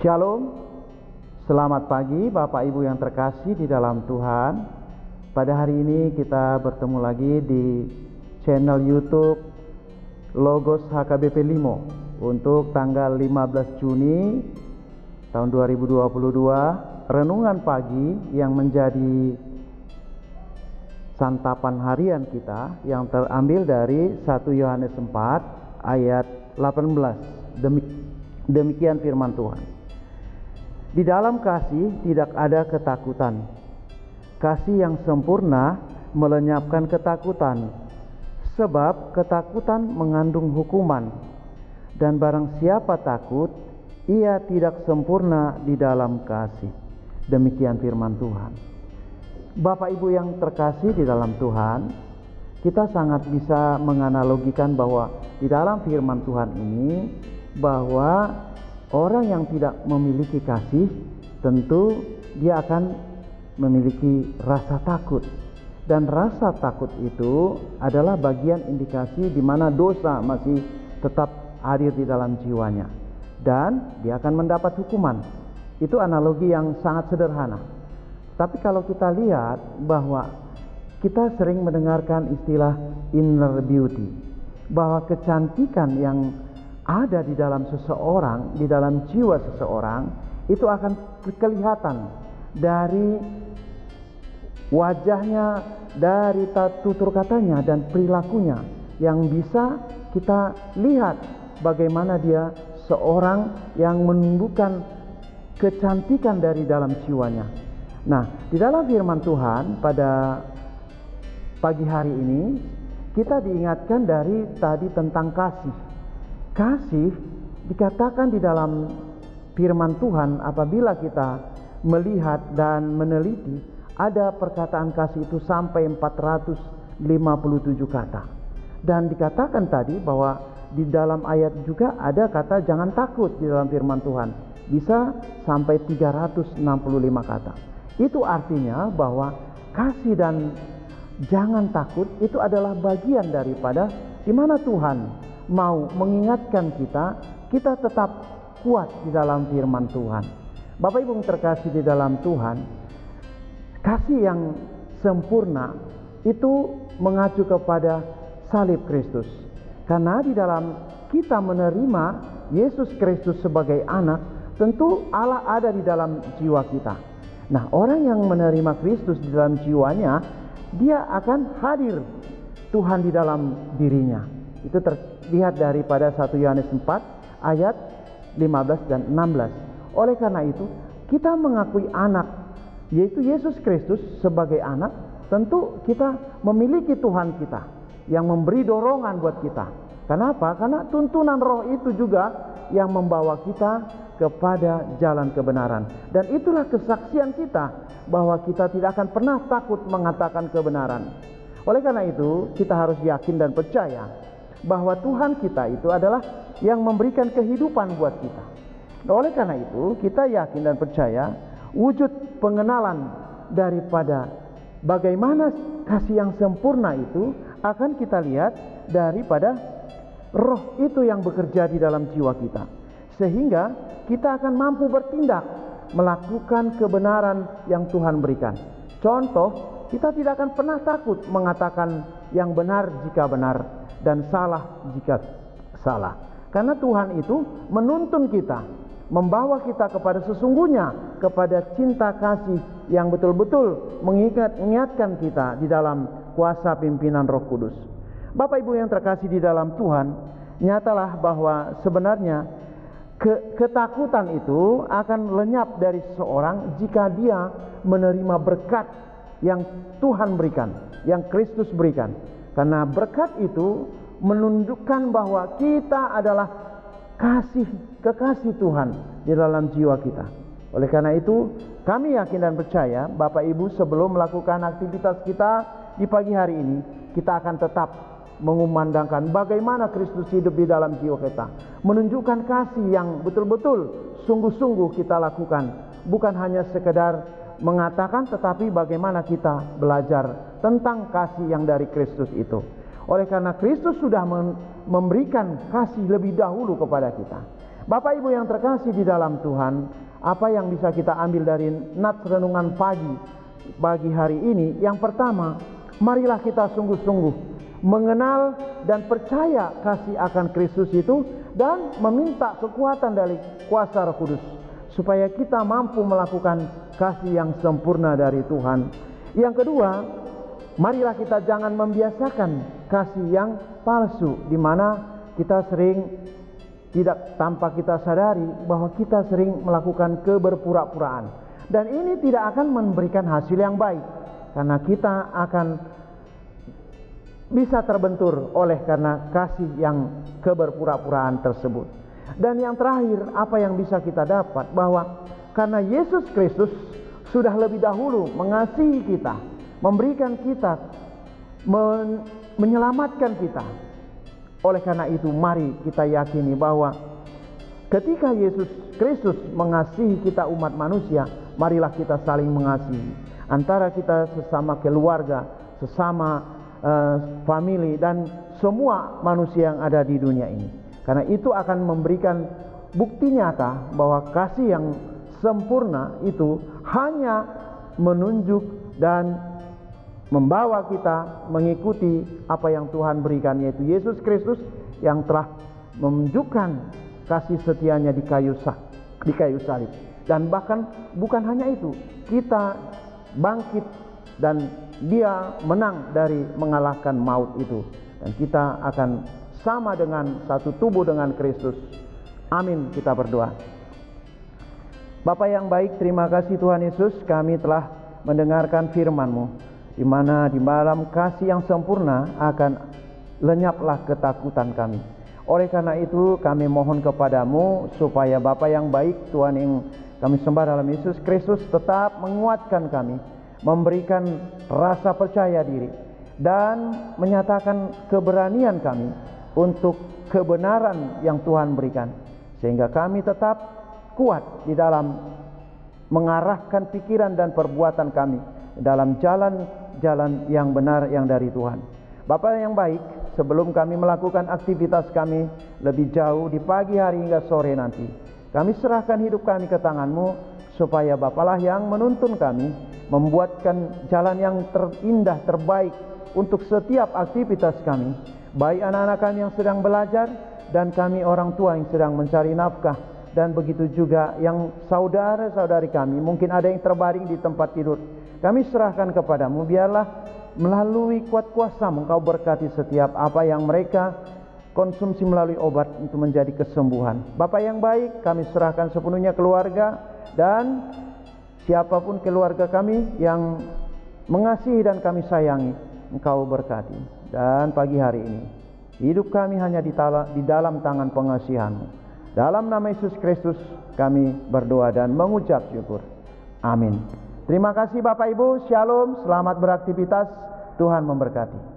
Shalom, selamat pagi Bapak Ibu yang terkasih di dalam Tuhan. Pada hari ini kita bertemu lagi di channel YouTube Logos HKBP Limo untuk tanggal 15 Juni tahun 2022, renungan pagi yang menjadi santapan harian kita yang terambil dari 1 Yohanes 4 ayat 18. Demikian firman Tuhan. Di dalam kasih tidak ada ketakutan. Kasih yang sempurna melenyapkan ketakutan, sebab ketakutan mengandung hukuman, dan barang siapa takut, ia tidak sempurna di dalam kasih. Demikian firman Tuhan. Bapak Ibu yang terkasih di dalam Tuhan, kita sangat bisa menganalogikan bahwa di dalam firman Tuhan ini, bahwa orang yang tidak memiliki kasih, tentu dia akan memiliki rasa takut. Dan rasa takut itu adalah bagian indikasi di mana dosa masih tetap hadir di dalam jiwanya, dan dia akan mendapat hukuman. Itu analogi yang sangat sederhana. Tapi kalau kita lihat bahwa kita sering mendengarkan istilah inner beauty, bahwa kecantikan yang ada di dalam seseorang, di dalam jiwa seseorang, itu akan kelihatan dari wajahnya, dari tutur katanya dan perilakunya, yang bisa kita lihat bagaimana dia seorang yang menunjukkan kecantikan dari dalam jiwanya. Nah, di dalam firman Tuhan pada pagi hari ini kita diingatkan dari tadi tentang kasih. Kasih dikatakan di dalam firman Tuhan, apabila kita melihat dan meneliti, ada perkataan kasih itu sampai 457 kata. Dan dikatakan tadi bahwa di dalam ayat juga ada kata jangan takut di dalam firman Tuhan, bisa sampai 365 kata. Itu artinya bahwa kasih dan jangan takut itu adalah bagian daripada di mana Tuhan mau mengingatkan kita tetap kuat di dalam firman Tuhan. Bapak Ibu yang terkasih di dalam Tuhan, kasih yang sempurna itu mengacu kepada salib Kristus. Karena di dalam kita menerima Yesus Kristus sebagai anak, tentu Allah ada di dalam jiwa kita. Nah, orang yang menerima Kristus di dalam jiwanya, dia akan hadir Tuhan di dalam dirinya. Itu terlihat daripada 1 Yohanes 4 ayat 15 dan 16. Oleh karena itu, kita mengakui anak, yaitu Yesus Kristus sebagai anak, tentu kita memiliki Tuhan kita yang memberi dorongan buat kita. Kenapa? Karena tuntunan Roh itu juga yang membawa kita kepada jalan kebenaran. Dan itulah kesaksian kita bahwa kita tidak akan pernah takut mengatakan kebenaran. Oleh karena itu, kita harus yakin dan percaya bahwa Tuhan kita itu adalah yang memberikan kehidupan buat kita. Oleh karena itu, kita yakin dan percaya wujud pengenalan daripada bagaimana kasih yang sempurna itu akan kita lihat daripada Roh itu yang bekerja di dalam jiwa kita, sehingga kita akan mampu bertindak melakukan kebenaran yang Tuhan berikan. Contoh, kita tidak akan pernah takut mengatakan yang benar jika benar dan salah jika salah. Karena Tuhan itu menuntun kita, membawa kita kepada sesungguhnya, kepada cinta kasih yang betul-betul mengingatkan kita di dalam kuasa pimpinan Roh Kudus. Bapak Ibu yang terkasih di dalam Tuhan, nyatalah bahwa sebenarnya ketakutan itu akan lenyap dari seseorang jika dia menerima berkat yang Tuhan berikan, yang Kristus berikan. Karena berkat itu menunjukkan bahwa kita adalah kekasih Tuhan di dalam jiwa kita. Oleh karena itu, kami yakin dan percaya Bapak Ibu, sebelum melakukan aktivitas kita di pagi hari ini, kita akan tetap mengumandangkan bagaimana Kristus hidup di dalam jiwa kita, menunjukkan kasih yang betul-betul sungguh-sungguh kita lakukan, bukan hanya sekedar mengatakan, tetapi bagaimana kita belajar tentang kasih yang dari Kristus itu. Oleh karena Kristus sudah memberikan kasih lebih dahulu kepada kita, Bapak Ibu yang terkasih di dalam Tuhan, apa yang bisa kita ambil dari nats renungan pagi hari ini? Yang pertama, marilah kita sungguh-sungguh mengenal dan percaya kasih akan Kristus itu, dan meminta kekuatan dari kuasa Roh Kudus supaya kita mampu melakukan kasih yang sempurna dari Tuhan. Yang kedua, marilah kita jangan membiasakan kasih yang palsu, di mana kita sering tidak, tanpa kita sadari bahwa kita sering melakukan keberpura-puraan, dan ini tidak akan memberikan hasil yang baik, karena kita akan bisa terbentur oleh karena kasih yang keberpura-puraan tersebut. Dan yang terakhir, apa yang bisa kita dapat, bahwa karena Yesus Kristus sudah lebih dahulu mengasihi kita, memberikan kita, menyelamatkan kita. Oleh karena itu, mari kita yakini bahwa ketika Yesus Kristus mengasihi kita umat manusia, marilah kita saling mengasihi antara kita sesama keluarga, sesama famili, dan semua manusia yang ada di dunia ini. Karena itu akan memberikan bukti nyata bahwa kasih yang sempurna itu hanya menunjuk dan membawa kita mengikuti apa yang Tuhan berikan, yaitu Yesus Kristus yang telah menunjukkan kasih setianya di kayu salib. Dan bahkan bukan hanya itu, kita bangkit dan Dia menang dari mengalahkan maut itu, dan kita akan sama dengan satu tubuh dengan Kristus. Amin. Kita berdoa. Bapa yang baik, terima kasih Tuhan Yesus, kami telah mendengarkan firman-Mu, di mana di dalam kasih yang sempurna akan lenyaplah ketakutan kami. Oleh karena itu kami mohon kepadamu supaya Bapa yang baik, Tuhan yang kami sembah dalam Yesus Kristus, tetap menguatkan kami, memberikan rasa percaya diri, dan menyatakan keberanian kami untuk kebenaran yang Tuhan berikan, sehingga kami tetap kuat di dalam mengarahkan pikiran dan perbuatan kami dalam jalan yang benar yang dari Tuhan. Bapa yang baik, sebelum kami melakukan aktivitas kami lebih jauh di pagi hari hingga sore nanti, kami serahkan hidup kami ke tangan-Mu, supaya Bapalah yang menuntun kami, membuatkan jalan yang terindah, terbaik untuk setiap aktivitas kami, baik anak-anak kami yang sedang belajar, dan kami orang tua yang sedang mencari nafkah, dan begitu juga yang saudara-saudari kami, mungkin ada yang terbaring di tempat tidur. Kami serahkan kepadamu, biarlah melalui kuat kuasa-Mu Engkau berkati setiap apa yang mereka konsumsi melalui obat untuk menjadi kesembuhan. Bapa yang baik, kami serahkan sepenuhnya keluarga, dan siapapun keluarga kami yang mengasihi dan kami sayangi, Engkau berkati. Dan pagi hari ini, hidup kami hanya di dalam tangan pengasihan-Mu. Dalam nama Yesus Kristus kami berdoa dan mengucap syukur. Amin. Terima kasih Bapak Ibu, Shalom, selamat beraktivitas, Tuhan memberkati.